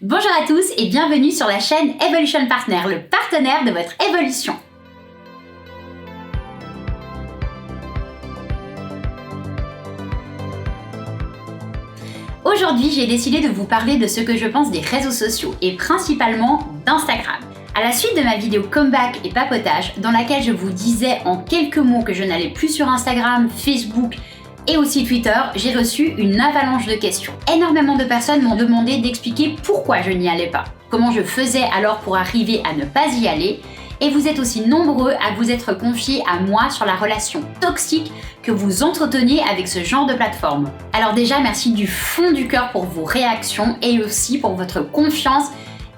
Bonjour à tous et bienvenue sur la chaîne Evolution Partner, le partenaire de votre évolution. Aujourd'hui, j'ai décidé de vous parler de ce que je pense des réseaux sociaux et principalement d'Instagram. À la suite de ma vidéo Comeback et Papotage, dans laquelle je vous disais en quelques mots que je n'allais plus sur Instagram, Facebook et aussi Twitter, j'ai reçu une avalanche de questions. Énormément de personnes m'ont demandé d'expliquer pourquoi je n'y allais pas, comment je faisais alors pour arriver à ne pas y aller, et vous êtes aussi nombreux à vous être confiés à moi sur la relation toxique que vous entreteniez avec ce genre de plateforme. Alors déjà, merci du fond du cœur pour vos réactions et aussi pour votre confiance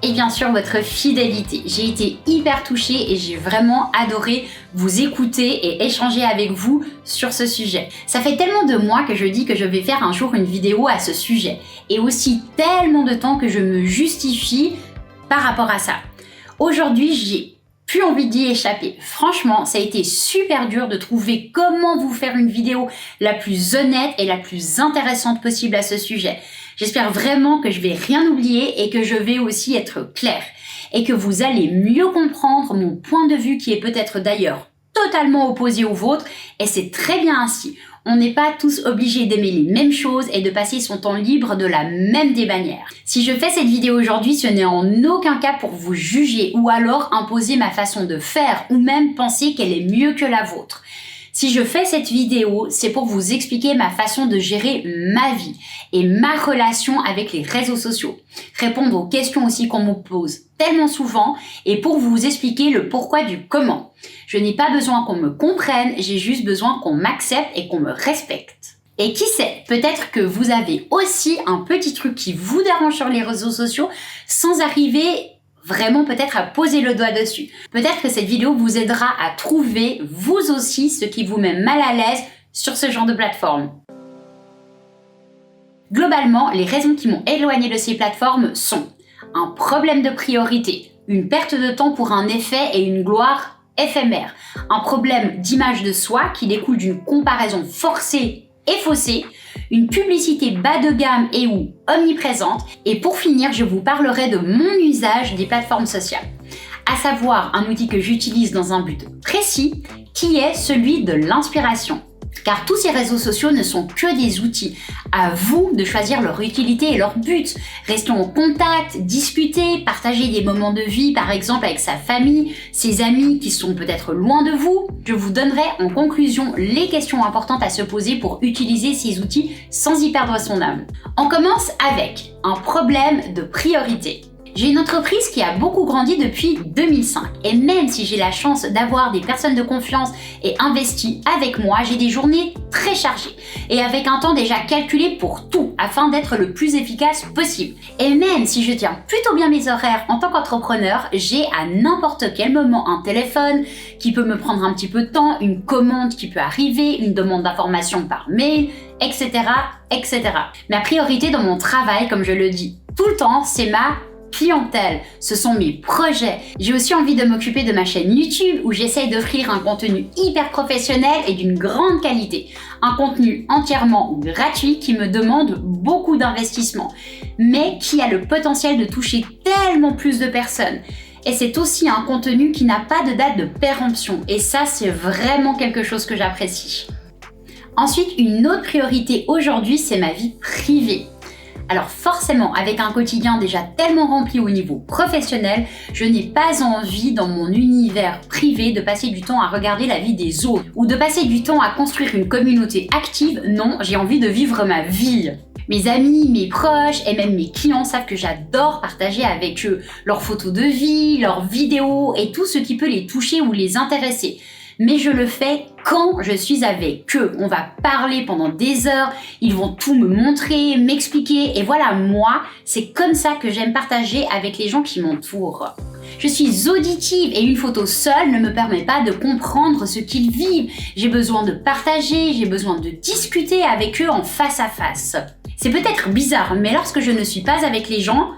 et bien sûr votre fidélité. J'ai été hyper touchée et j'ai vraiment adoré vous écouter et échanger avec vous sur ce sujet. Ça fait tellement de mois que je dis que je vais faire un jour une vidéo à ce sujet et aussi tellement de temps que je me justifie par rapport à ça. Aujourd'hui, j'ai plus envie d'y échapper. Franchement, ça a été super dur de trouver comment vous faire une vidéo la plus honnête et la plus intéressante possible à ce sujet. J'espère vraiment que je vais rien oublier et que je vais aussi être claire et que vous allez mieux comprendre mon point de vue qui est peut-être d'ailleurs totalement opposé au vôtre et c'est très bien ainsi. On n'est pas tous obligés d'aimer les mêmes choses et de passer son temps libre de la même des manières. Si je fais cette vidéo aujourd'hui, ce n'est en aucun cas pour vous juger ou alors imposer ma façon de faire ou même penser qu'elle est mieux que la vôtre. Si je fais cette vidéo, c'est pour vous expliquer ma façon de gérer ma vie et ma relation avec les réseaux sociaux. Répondre aux questions aussi qu'on me pose tellement souvent et pour vous expliquer le pourquoi du comment. Je n'ai pas besoin qu'on me comprenne, j'ai juste besoin qu'on m'accepte et qu'on me respecte. Et qui sait, peut-être que vous avez aussi un petit truc qui vous dérange sur les réseaux sociaux sans arriver vraiment peut-être à poser le doigt dessus. Peut-être que cette vidéo vous aidera à trouver vous aussi ce qui vous met mal à l'aise sur ce genre de plateforme. Globalement, les raisons qui m'ont éloigné de ces plateformes sont un problème de priorité, une perte de temps pour un effet et une gloire éphémère, un problème d'image de soi qui découle d'une comparaison forcée et faussée, une publicité bas de gamme et ou omniprésente, et pour finir, je vous parlerai de mon usage des plateformes sociales, à savoir un outil que j'utilise dans un but précis, qui est celui de l'inspiration. Car tous ces réseaux sociaux ne sont que des outils. À vous de choisir leur utilité et leur but. Restons en contact, discuter, partager des moments de vie, par exemple avec sa famille, ses amis qui sont peut-être loin de vous. Je vous donnerai en conclusion les questions importantes à se poser pour utiliser ces outils sans y perdre son âme. On commence avec un problème de priorité. J'ai une entreprise qui a beaucoup grandi depuis 2005 et même si j'ai la chance d'avoir des personnes de confiance et investies avec moi, j'ai des journées très chargées et avec un temps déjà calculé pour tout afin d'être le plus efficace possible. Et même si je tiens plutôt bien mes horaires en tant qu'entrepreneur, j'ai à n'importe quel moment un téléphone qui peut me prendre un petit peu de temps, une commande qui peut arriver, une demande d'information par mail, etc., etc. Ma priorité dans mon travail, comme je le dis tout le temps, c'est ma clientèle, ce sont mes projets. J'ai aussi envie de m'occuper de ma chaîne YouTube où j'essaye d'offrir un contenu hyper professionnel et d'une grande qualité. Un contenu entièrement gratuit qui me demande beaucoup d'investissement, mais qui a le potentiel de toucher tellement plus de personnes. Et c'est aussi un contenu qui n'a pas de date de péremption. Et ça, c'est vraiment quelque chose que j'apprécie. Ensuite, une autre priorité aujourd'hui, c'est ma vie privée. Alors forcément, avec un quotidien déjà tellement rempli au niveau professionnel, je n'ai pas envie dans mon univers privé de passer du temps à regarder la vie des autres ou de passer du temps à construire une communauté active. Non, j'ai envie de vivre ma vie. Mes amis, mes proches et même mes clients savent que j'adore partager avec eux leurs photos de vie, leurs vidéos et tout ce qui peut les toucher ou les intéresser. Mais je le fais quand je suis avec eux. On va parler pendant des heures, ils vont tout me montrer, m'expliquer. Et voilà, moi, c'est comme ça que j'aime partager avec les gens qui m'entourent. Je suis auditive et une photo seule ne me permet pas de comprendre ce qu'ils vivent. J'ai besoin de partager, j'ai besoin de discuter avec eux en face à face. C'est peut-être bizarre, mais lorsque je ne suis pas avec les gens,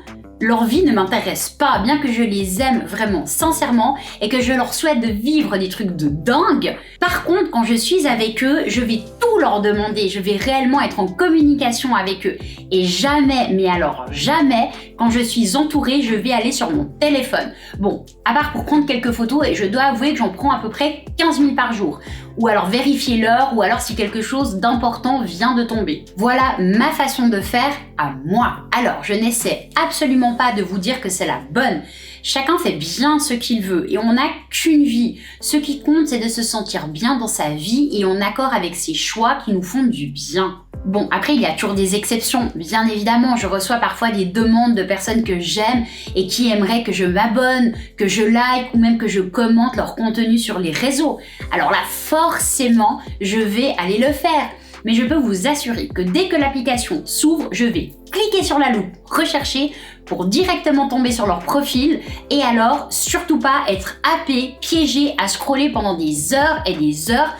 Leur vie ne m'intéresse pas, bien que je les aime vraiment sincèrement et que je leur souhaite de vivre des trucs de dingue. Par contre, quand je suis avec eux, je vais tout leur demander, je vais réellement être en communication avec eux. Et jamais, mais alors jamais, quand je suis entourée, je vais aller sur mon téléphone. Bon, à part pour prendre quelques photos, et je dois avouer que j'en prends à peu près 15 000 par jour. Ou alors vérifier l'heure, ou alors si quelque chose d'important vient de tomber. Voilà ma façon de faire à moi. Alors, je n'essaie absolument pas de vous dire que c'est la bonne. Chacun fait bien ce qu'il veut et on n'a qu'une vie. Ce qui compte, c'est de se sentir bien dans sa vie et en accord avec ses choix qui nous font du bien. Bon, après, il y a toujours des exceptions. Bien évidemment, je reçois parfois des demandes de personnes que j'aime et qui aimeraient que je m'abonne, que je like ou même que je commente leur contenu sur les réseaux. Alors là, forcément, je vais aller le faire. Mais je peux vous assurer que dès que l'application s'ouvre, je vais cliquer sur la loupe, rechercher pour directement tomber sur leur profil et alors surtout pas être happé, piégé à scroller pendant des heures et des heures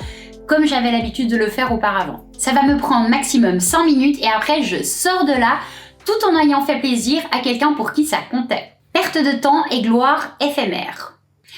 comme j'avais l'habitude de le faire auparavant. Ça va me prendre maximum 5 minutes et après je sors de là tout en ayant fait plaisir à quelqu'un pour qui ça comptait. Perte de temps et gloire éphémère.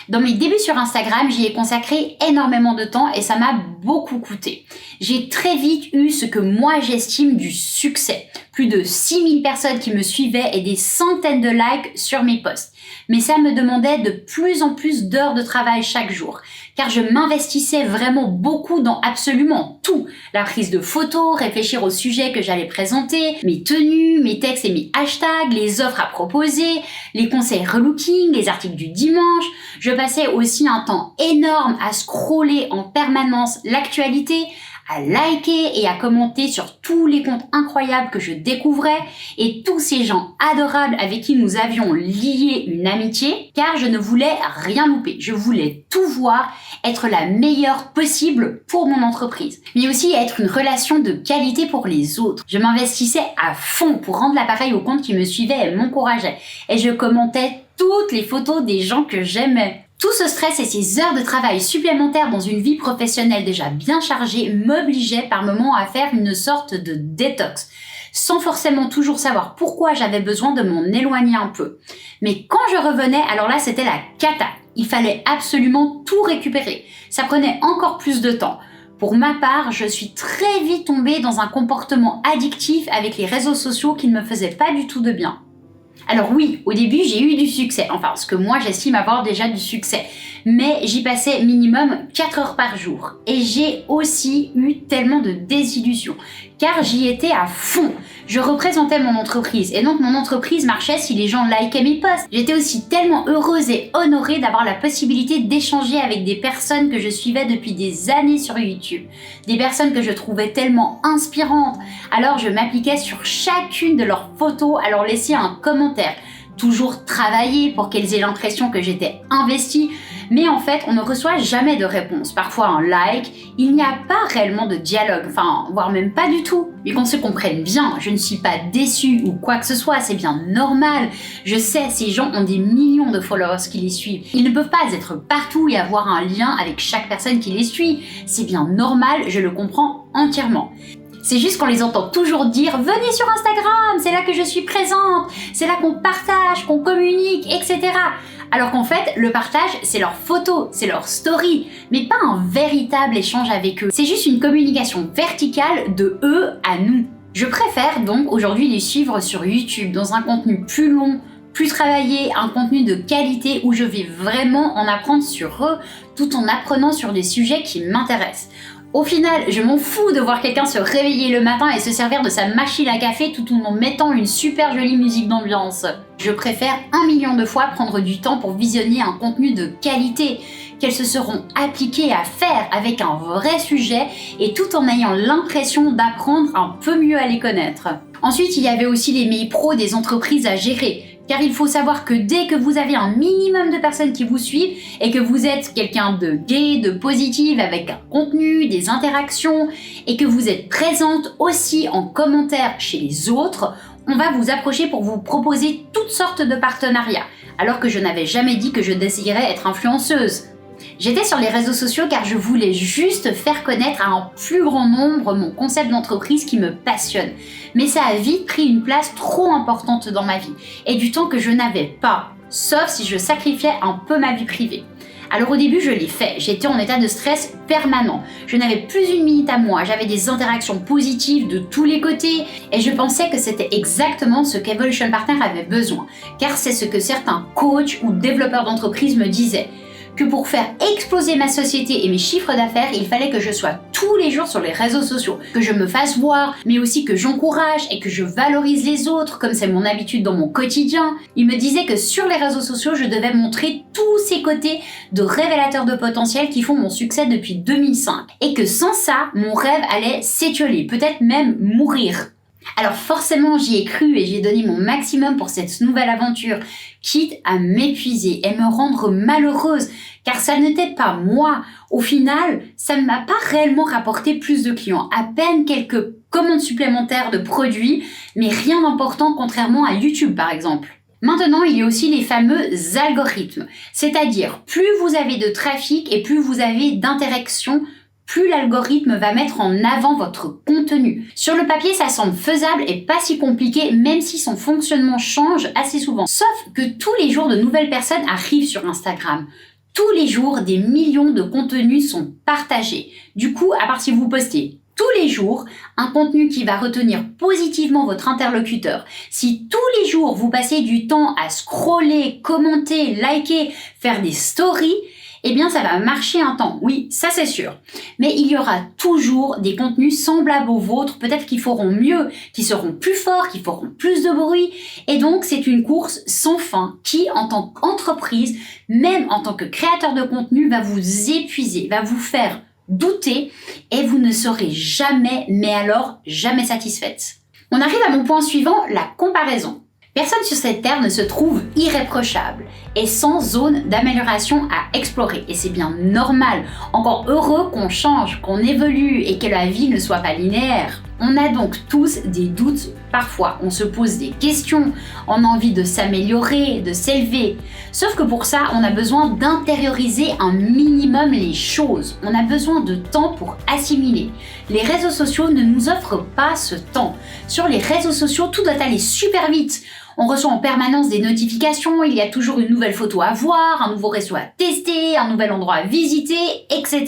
Dans mes débuts sur Instagram, j'y ai consacré énormément de temps et ça m'a beaucoup coûté. J'ai très vite eu ce que moi j'estime du succès. Plus de 6000 personnes qui me suivaient et des centaines de likes sur mes posts. Mais ça me demandait de plus en plus d'heures de travail chaque jour. Car je m'investissais vraiment beaucoup dans absolument tout. La prise de photos, réfléchir au sujet que j'allais présenter, mes tenues, mes textes et mes hashtags, les offres à proposer, les conseils relooking, les articles du dimanche. Je passais aussi un temps énorme à scroller en permanence l'actualité, à liker et à commenter sur tous les comptes incroyables que je découvrais et tous ces gens adorables avec qui nous avions lié une amitié, car je ne voulais rien louper. Je voulais tout voir, être la meilleure possible pour mon entreprise, mais aussi être une relation de qualité pour les autres. Je m'investissais à fond pour rendre l'appareil au compte qui me suivait et m'encourageait, et je commentais toutes les photos des gens que j'aimais. Tout ce stress et ces heures de travail supplémentaires dans une vie professionnelle déjà bien chargée m'obligeaient par moments à faire une sorte de détox, sans forcément toujours savoir pourquoi j'avais besoin de m'en éloigner un peu. Mais quand je revenais, alors là c'était la cata. Il fallait absolument tout récupérer. Ça prenait encore plus de temps. Pour ma part, je suis très vite tombée dans un comportement addictif avec les réseaux sociaux qui ne me faisait pas du tout de bien. Alors oui, au début j'ai eu du succès, enfin ce que moi j'estime avoir déjà du succès, mais j'y passais minimum 4 heures par jour. Et j'ai aussi eu tellement de désillusions, car j'y étais à fond. Je représentais mon entreprise, et donc mon entreprise marchait si les gens likaient mes posts. J'étais aussi tellement heureuse et honorée d'avoir la possibilité d'échanger avec des personnes que je suivais depuis des années sur YouTube. Des personnes que je trouvais tellement inspirantes. Alors je m'appliquais sur chacune de leurs photos à leur laisser un commentaire. Toujours travailler pour qu'elles aient l'impression que j'étais investie, mais en fait on ne reçoit jamais de réponse. Parfois un like, il n'y a pas réellement de dialogue, enfin voire même pas du tout. Mais qu'on se comprenne bien, je ne suis pas déçue ou quoi que ce soit, c'est bien normal. Je sais, ces gens ont des millions de followers qui les suivent. Ils ne peuvent pas être partout et avoir un lien avec chaque personne qui les suit. C'est bien normal, je le comprends entièrement. C'est juste qu'on les entend toujours dire « Venez sur Instagram, c'est là que je suis présente, c'est là qu'on partage, qu'on communique, etc. » Alors qu'en fait, le partage, c'est leurs photos, c'est leurs stories, mais pas un véritable échange avec eux. C'est juste une communication verticale de eux à nous. Je préfère donc aujourd'hui les suivre sur YouTube dans un contenu plus long, plus travaillé, un contenu de qualité où je vais vraiment en apprendre sur eux tout en apprenant sur des sujets qui m'intéressent. Au final, je m'en fous de voir quelqu'un se réveiller le matin et se servir de sa machine à café tout en mettant une super jolie musique d'ambiance. Je préfère 1 million de fois prendre du temps pour visionner un contenu de qualité, qu'elles se seront appliquées à faire avec un vrai sujet et tout en ayant l'impression d'apprendre un peu mieux à les connaître. Ensuite, il y avait aussi les mails pros des entreprises à gérer. Car il faut savoir que dès que vous avez un minimum de personnes qui vous suivent et que vous êtes quelqu'un de gai, de positif, avec un contenu, des interactions et que vous êtes présente aussi en commentaire chez les autres, on va vous approcher pour vous proposer toutes sortes de partenariats. Alors que je n'avais jamais dit que je désirais être influenceuse. J'étais sur les réseaux sociaux car je voulais juste faire connaître à un plus grand nombre mon concept d'entreprise qui me passionne. Mais ça a vite pris une place trop importante dans ma vie et du temps que je n'avais pas, sauf si je sacrifiais un peu ma vie privée. Alors au début, je l'ai fait. J'étais en état de stress permanent. Je n'avais plus une minute à moi. J'avais des interactions positives de tous les côtés. Et je pensais que c'était exactement ce qu'Evolution Partner avait besoin. Car c'est ce que certains coachs ou développeurs d'entreprise me disaient. Que pour faire exploser ma société et mes chiffres d'affaires, il fallait que je sois tous les jours sur les réseaux sociaux, que je me fasse voir, mais aussi que j'encourage et que je valorise les autres, comme c'est mon habitude dans mon quotidien. Il me disait que sur les réseaux sociaux, je devais montrer tous ces côtés de révélateurs de potentiel qui font mon succès depuis 2005, et que sans ça, mon rêve allait s'étioler, peut-être même mourir. Alors forcément, j'y ai cru et j'ai donné mon maximum pour cette nouvelle aventure, quitte à m'épuiser et me rendre malheureuse, car ça n'était pas moi. Au final, ça ne m'a pas réellement rapporté plus de clients, à peine quelques commandes supplémentaires de produits, mais rien d'important contrairement à YouTube par exemple. Maintenant, il y a aussi les fameux algorithmes, c'est-à-dire plus vous avez de trafic et plus vous avez d'interactions, plus l'algorithme va mettre en avant votre contenu. Sur le papier, ça semble faisable et pas si compliqué, même si son fonctionnement change assez souvent. Sauf que tous les jours, de nouvelles personnes arrivent sur Instagram. Tous les jours, des millions de contenus sont partagés. Du coup, à part si vous postez tous les jours un contenu qui va retenir positivement votre interlocuteur, si tous les jours vous passez du temps à scroller, commenter, liker, faire des stories, eh bien ça va marcher un temps, oui, ça c'est sûr. Mais il y aura toujours des contenus semblables aux vôtres, peut-être qui feront mieux, qui seront plus forts, qui feront plus de bruit. Et donc c'est une course sans fin qui, en tant qu'entreprise, même en tant que créateur de contenu, va vous épuiser, va vous faire douter et vous ne serez jamais, mais alors jamais satisfaite. On arrive à mon point suivant, la comparaison. Personne sur cette terre ne se trouve irréprochable et sans zone d'amélioration à explorer. Et c'est bien normal, encore heureux qu'on change, qu'on évolue et que la vie ne soit pas linéaire. On a donc tous des doutes parfois, on se pose des questions, on a envie de s'améliorer, de s'élever. Sauf que pour ça, on a besoin d'intérioriser un minimum les choses. On a besoin de temps pour assimiler. Les réseaux sociaux ne nous offrent pas ce temps. Sur les réseaux sociaux, tout doit aller super vite. On reçoit en permanence des notifications, il y a toujours une nouvelle photo à voir, un nouveau resto à tester, un nouvel endroit à visiter, etc.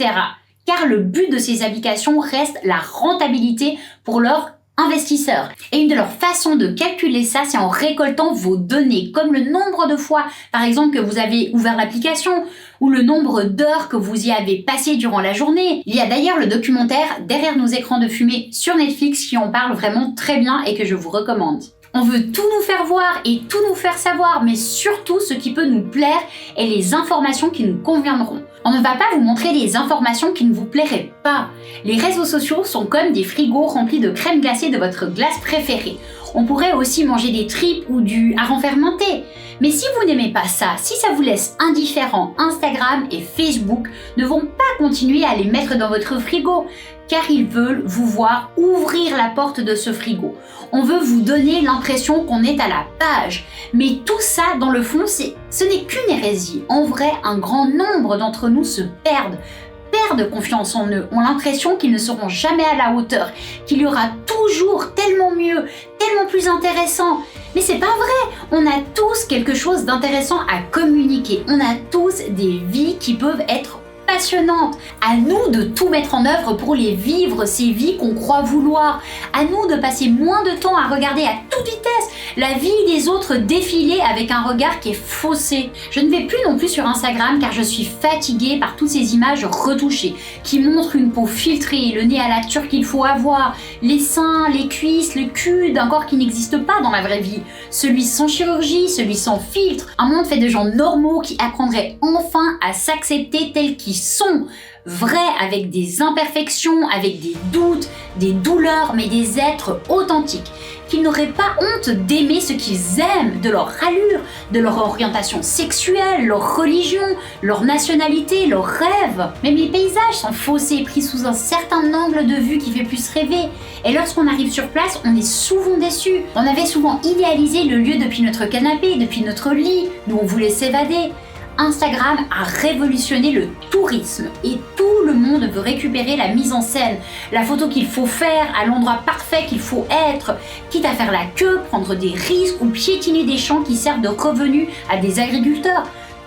Car le but de ces applications reste la rentabilité pour leurs investisseurs. Et une de leurs façons de calculer ça, c'est en récoltant vos données, comme le nombre de fois, par exemple, que vous avez ouvert l'application, ou le nombre d'heures que vous y avez passé durant la journée. Il y a d'ailleurs le documentaire Derrière nos écrans de fumée sur Netflix qui en parle vraiment très bien et que je vous recommande. On veut tout nous faire voir et tout nous faire savoir, mais surtout ce qui peut nous plaire et les informations qui nous conviendront. On ne va pas vous montrer les informations qui ne vous plairaient pas. Les réseaux sociaux sont comme des frigos remplis de crème glacée de votre glace préférée. On pourrait aussi manger des tripes ou du hareng fermenté. Mais si vous n'aimez pas ça, si ça vous laisse indifférent, Instagram et Facebook ne vont pas continuer à les mettre dans votre frigo, car ils veulent vous voir ouvrir la porte de ce frigo. On veut vous donner l'impression qu'on est à la page. Mais tout ça, dans le fond, ce n'est qu'une hérésie. En vrai, un grand nombre d'entre nous se perdent confiance en eux, ont l'impression qu'ils ne seront jamais à la hauteur, qu'il y aura toujours tellement mieux, tellement plus intéressant. Mais c'est pas vrai, on a tous quelque chose d'intéressant à communiquer, on a tous des vies qui peuvent être passionnantes. À nous de tout mettre en œuvre pour les vivre, ces vies qu'on croit vouloir. À nous de passer moins de temps à regarder à toute vitesse la vie des autres défiler avec un regard qui est faussé. Je ne vais plus non plus sur Instagram car je suis fatiguée par toutes ces images retouchées qui montrent une peau filtrée, le nez à la turque qu'il faut avoir, les seins, les cuisses, le cul d'un corps qui n'existe pas dans la vraie vie. Celui sans chirurgie, celui sans filtre. Un monde fait de gens normaux qui apprendraient enfin à s'accepter tels qu'ils sont. Vrais, avec des imperfections, avec des doutes, des douleurs, mais des êtres authentiques, qu'ils n'auraient pas honte d'aimer ce qu'ils aiment, de leur allure, de leur orientation sexuelle, leur religion, leur nationalité, leurs rêves. Même les paysages sont faussés, pris sous un certain angle de vue qui fait plus rêver. Et lorsqu'on arrive sur place, on est souvent déçu. On avait souvent idéalisé le lieu depuis notre canapé, depuis notre lit, d'où on voulait s'évader. Instagram a révolutionné le tourisme et tout le monde veut récupérer la mise en scène, la photo qu'il faut faire à l'endroit parfait qu'il faut être, quitte à faire la queue, prendre des risques ou piétiner des champs qui servent de revenus à des agriculteurs.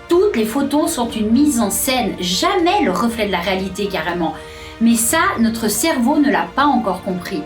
Toutes les photos sont une mise en scène, jamais le reflet de la réalité carrément. Mais ça, notre cerveau ne l'a pas encore compris.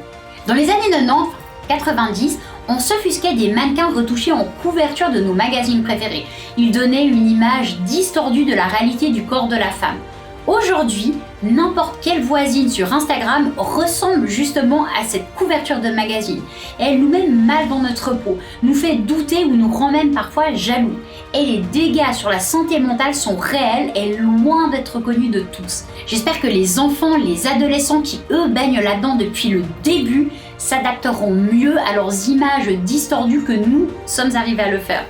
Dans les années 90, 90, on s'offusquait des mannequins retouchés en couverture de nos magazines préférés. Ils donnaient une image distordue de la réalité du corps de la femme. Aujourd'hui, n'importe quelle voisine sur Instagram ressemble justement à cette couverture de magazine. Elle nous met mal dans notre peau, nous fait douter ou nous rend même parfois jaloux. Et les dégâts sur la santé mentale sont réels et loin d'être connus de tous. J'espère que les enfants, les adolescents qui eux baignent là-dedans depuis le début s'adapteront mieux à leurs images distordues que nous sommes arrivés à le faire.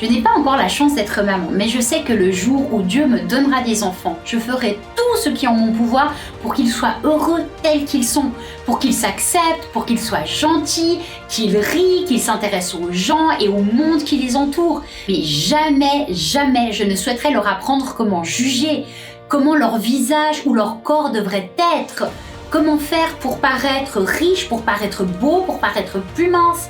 Je n'ai pas encore la chance d'être maman, mais je sais que le jour où Dieu me donnera des enfants, je ferai tout ce qui est en mon pouvoir pour qu'ils soient heureux tels qu'ils sont, pour qu'ils s'acceptent, pour qu'ils soient gentils, qu'ils rient, qu'ils s'intéressent aux gens et au monde qui les entoure. Mais jamais, jamais je ne souhaiterais leur apprendre comment juger, comment leur visage ou leur corps devrait être, comment faire pour paraître riche, pour paraître beau, pour paraître plus mince.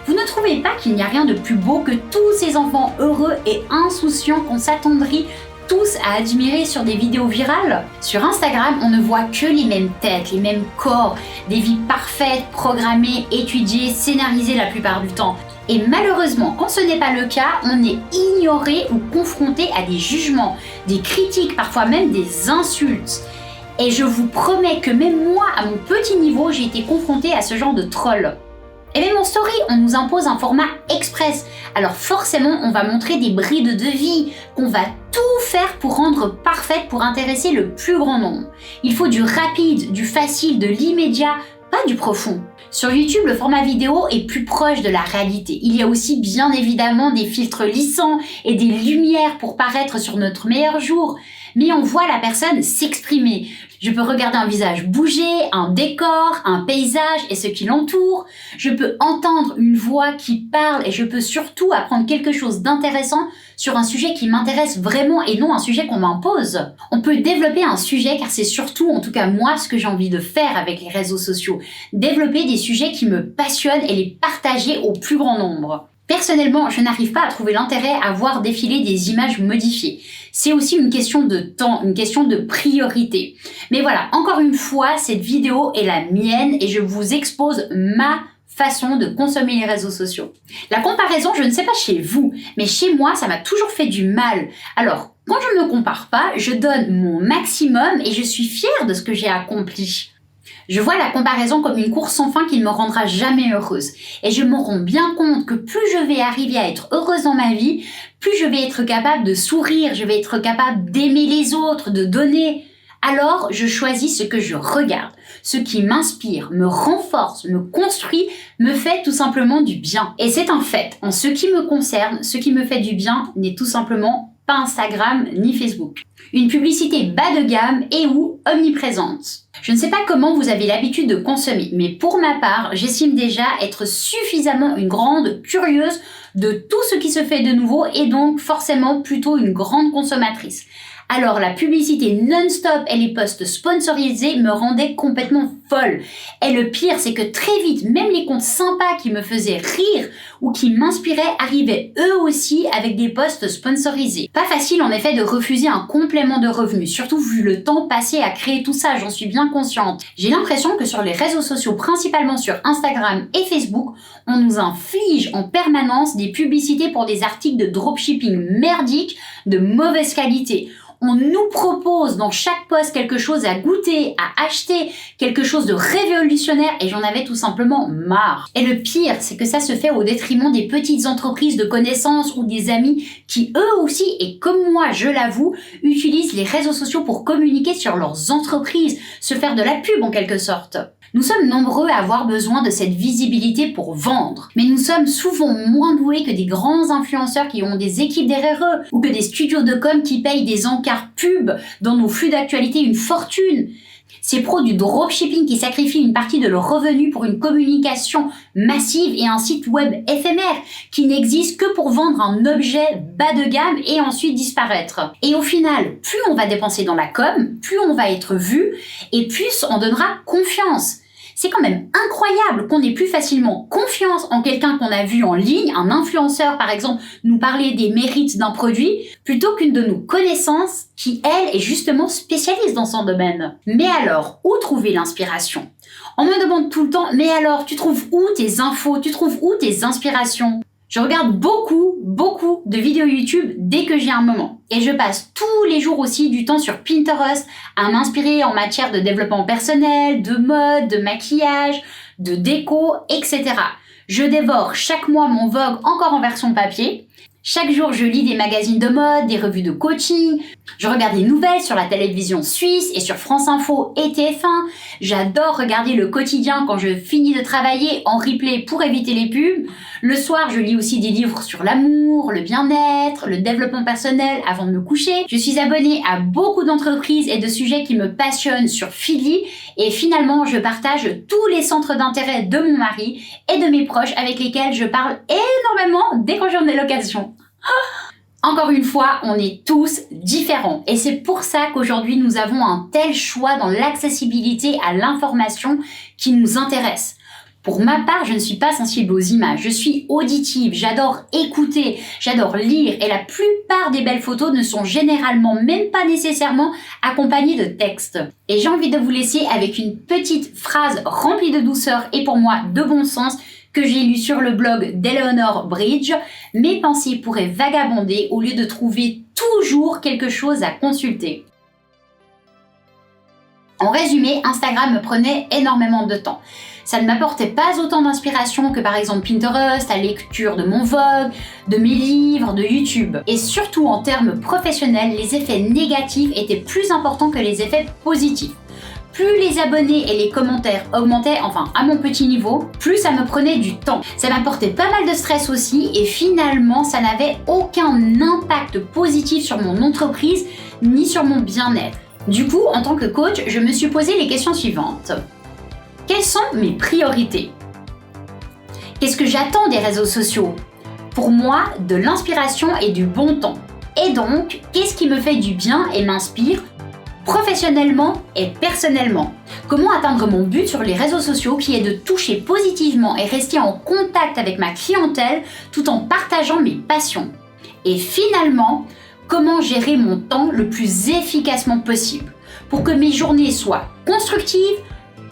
Vous ne trouvez pas qu'il n'y a rien de plus beau que tous ces enfants heureux et insouciants qu'on s'attendrit tous à admirer sur des vidéos virales? Sur Instagram, on ne voit que les mêmes têtes, les mêmes corps, des vies parfaites, programmées, étudiées, scénarisées la plupart du temps. Et malheureusement, quand ce n'est pas le cas, on est ignoré ou confronté à des jugements, des critiques, parfois même des insultes. Et je vous promets que même moi, à mon petit niveau, j'ai été confrontée à ce genre de troll. Et même en story, on nous impose un format express. Alors forcément, on va montrer des brides de vie, qu'on va tout faire pour rendre parfaite, pour intéresser le plus grand nombre. Il faut du rapide, du facile, de l'immédiat, pas du profond. Sur YouTube, le format vidéo est plus proche de la réalité. Il y a aussi bien évidemment des filtres lissants et des lumières pour paraître sur notre meilleur jour. Mais on voit la personne s'exprimer. Je peux regarder un visage bouger, un décor, un paysage et ce qui l'entoure. Je peux entendre une voix qui parle et je peux surtout apprendre quelque chose d'intéressant sur un sujet qui m'intéresse vraiment et non un sujet qu'on m'impose. On peut développer un sujet car c'est surtout, en tout cas moi, ce que j'ai envie de faire avec les réseaux sociaux. Développer des sujets qui me passionnent et les partager au plus grand nombre. Personnellement, je n'arrive pas à trouver l'intérêt à voir défiler des images modifiées. C'est aussi une question de temps, une question de priorité. Mais voilà, encore une fois, cette vidéo est la mienne et je vous expose ma façon de consommer les réseaux sociaux. La comparaison, je ne sais pas chez vous, mais chez moi, ça m'a toujours fait du mal. Alors, quand je ne me compare pas, je donne mon maximum et je suis fière de ce que j'ai accompli. Je vois la comparaison comme une course sans fin qui ne me rendra jamais heureuse. Et je me rends bien compte que plus je vais arriver à être heureuse dans ma vie, plus je vais être capable de sourire, je vais être capable d'aimer les autres, de donner. Alors, je choisis ce que je regarde. Ce qui m'inspire, me renforce, me construit, me fait tout simplement du bien. Et c'est un fait. En ce qui me concerne, ce qui me fait du bien n'est tout simplement pas Instagram ni Facebook. Une publicité bas de gamme et ou omniprésente. Je ne sais pas comment vous avez l'habitude de consommer, mais pour ma part, j'estime déjà être suffisamment une grande curieuse de tout ce qui se fait de nouveau et donc forcément plutôt une grande consommatrice. Alors la publicité non-stop et les posts sponsorisés me rendaient complètement folle. Et le pire, c'est que très vite, même les comptes sympas qui me faisaient rire ou qui m'inspiraient arrivaient eux aussi avec des posts sponsorisés. Pas facile en effet de refuser un complément de revenus, surtout vu le temps passé à créer tout ça, j'en suis bien consciente. J'ai l'impression que sur les réseaux sociaux, principalement sur Instagram et Facebook, on nous inflige en permanence des publicités pour des articles de dropshipping merdiques de mauvaise qualité. On nous propose dans chaque post quelque chose à goûter, à acheter, quelque chose de révolutionnaire et j'en avais tout simplement marre. Et le pire, c'est que ça se fait au détriment des petites entreprises de connaissances ou des amis qui eux aussi, et comme moi je l'avoue, utilisent les réseaux sociaux pour communiquer sur leurs entreprises, se faire de la pub en quelque sorte. Nous sommes nombreux à avoir besoin de cette visibilité pour vendre, mais nous sommes souvent moins doués que des grands influenceurs qui ont des équipes derrière eux ou que des studios de com qui payent des encarts pubs dans nos flux d'actualité une fortune. Ces pros du dropshipping qui sacrifient une partie de leur revenu pour une communication massive et un site web éphémère qui n'existe que pour vendre un objet bas de gamme et ensuite disparaître. Et au final, plus on va dépenser dans la com, plus on va être vu et plus on donnera confiance. C'est quand même incroyable qu'on ait plus facilement confiance en quelqu'un qu'on a vu en ligne, un influenceur par exemple, nous parler des mérites d'un produit, plutôt qu'une de nos connaissances qui, elle, est justement spécialiste dans son domaine. Mais alors, où trouver l'inspiration ? On me demande tout le temps, mais alors, tu trouves où tes infos ? Tu trouves où tes inspirations ? Je regarde beaucoup de vidéos YouTube dès que j'ai un moment. Et je passe tous les jours aussi du temps sur Pinterest à m'inspirer en matière de développement personnel, de mode, de maquillage, de déco, etc. Je dévore chaque mois mon Vogue encore en version papier. Chaque jour, je lis des magazines de mode, des revues de coaching. Je regarde des nouvelles sur la télévision suisse et sur France Info et TF1. J'adore regarder le quotidien quand je finis de travailler en replay pour éviter les pubs. Le soir, je lis aussi des livres sur l'amour, le bien-être, le développement personnel avant de me coucher. Je suis abonnée à beaucoup d'entreprises et de sujets qui me passionnent sur Feedly. Et finalement, je partage tous les centres d'intérêt de mon mari et de mes proches avec lesquels je parle énormément dès que j'en ai l'occasion. Encore une fois, on est tous différents et c'est pour ça qu'aujourd'hui nous avons un tel choix dans l'accessibilité à l'information qui nous intéresse. Pour ma part, je ne suis pas sensible aux images, je suis auditive, j'adore écouter, j'adore lire et la plupart des belles photos ne sont généralement même pas nécessairement accompagnées de texte. Et j'ai envie de vous laisser avec une petite phrase remplie de douceur et pour moi de bon sens que j'ai lu sur le blog d'Eleanor Bridge. Mes pensées pourraient vagabonder au lieu de trouver toujours quelque chose à consulter. En résumé, Instagram me prenait énormément de temps. Ça ne m'apportait pas autant d'inspiration que par exemple Pinterest, la lecture de mon Vogue, de mes livres, de YouTube. Et surtout en termes professionnels, les effets négatifs étaient plus importants que les effets positifs. Plus les abonnés et les commentaires augmentaient, enfin à mon petit niveau, plus ça me prenait du temps. Ça m'apportait pas mal de stress aussi et finalement ça n'avait aucun impact positif sur mon entreprise ni sur mon bien-être. Du coup, en tant que coach, je me suis posé les questions suivantes. Quelles sont mes priorités ? Qu'est-ce que j'attends des réseaux sociaux ? Pour moi, de l'inspiration et du bon temps. Et donc, qu'est-ce qui me fait du bien et m'inspire professionnellement et personnellement? Comment atteindre mon but sur les réseaux sociaux qui est de toucher positivement et rester en contact avec ma clientèle tout en partageant mes passions? Et finalement, comment gérer mon temps le plus efficacement possible pour que mes journées soient constructives,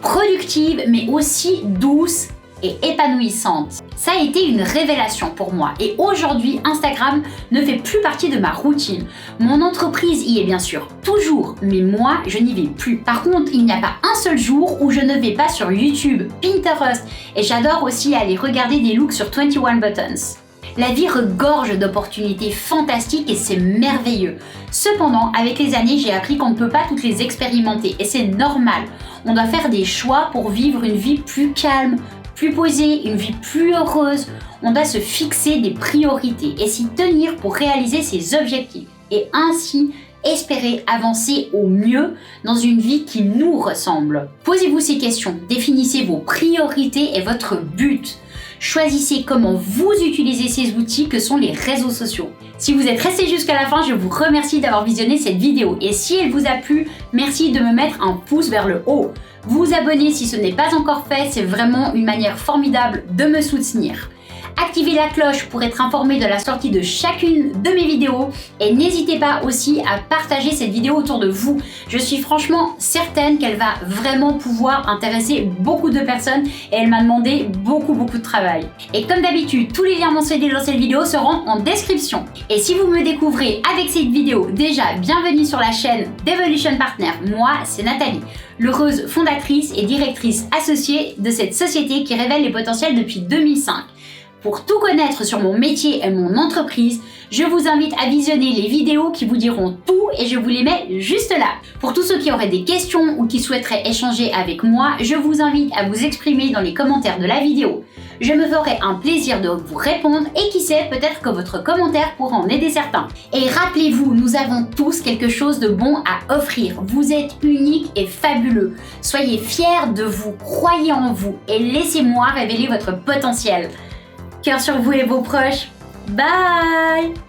productives, mais aussi douces et épanouissantes. Ça a été une révélation pour moi et aujourd'hui, Instagram ne fait plus partie de ma routine. Mon entreprise y est bien sûr toujours, mais moi, je n'y vais plus. Par contre, il n'y a pas un seul jour où je ne vais pas sur YouTube, Pinterest et j'adore aussi aller regarder des looks sur 21 Buttons. La vie regorge d'opportunités fantastiques et c'est merveilleux. Cependant, avec les années, j'ai appris qu'on ne peut pas toutes les expérimenter et c'est normal. On doit faire des choix pour vivre une vie plus calme, plus posée, une vie plus heureuse. On doit se fixer des priorités et s'y tenir pour réaliser ses objectifs et ainsi espérer avancer au mieux dans une vie qui nous ressemble. Posez-vous ces questions, définissez vos priorités et votre but. Choisissez comment vous utilisez ces outils que sont les réseaux sociaux. Si vous êtes resté jusqu'à la fin, je vous remercie d'avoir visionné cette vidéo et si elle vous a plu, merci de me mettre un pouce vers le haut. Vous abonner si ce n'est pas encore fait, c'est vraiment une manière formidable de me soutenir. Activez la cloche pour être informé de la sortie de chacune de mes vidéos et n'hésitez pas aussi à partager cette vidéo autour de vous. Je suis franchement certaine qu'elle va vraiment pouvoir intéresser beaucoup de personnes et elle m'a demandé beaucoup de travail. Et comme d'habitude, tous les liens mentionnés dans cette vidéo seront en description. Et si vous me découvrez avec cette vidéo, déjà bienvenue sur la chaîne d'Evolution Partner. Moi, c'est Nathalie, l'heureuse fondatrice et directrice associée de cette société qui révèle les potentiels depuis 2005. Pour tout connaître sur mon métier et mon entreprise, je vous invite à visionner les vidéos qui vous diront tout et je vous les mets juste là. Pour tous ceux qui auraient des questions ou qui souhaiteraient échanger avec moi, je vous invite à vous exprimer dans les commentaires de la vidéo. Je me ferai un plaisir de vous répondre et qui sait, peut-être que votre commentaire pourra en aider certains. Et rappelez-vous, nous avons tous quelque chose de bon à offrir. Vous êtes unique et fabuleux. Soyez fiers de vous, croyez en vous et laissez-moi révéler votre potentiel. Cœur sur vous et vos proches. Bye!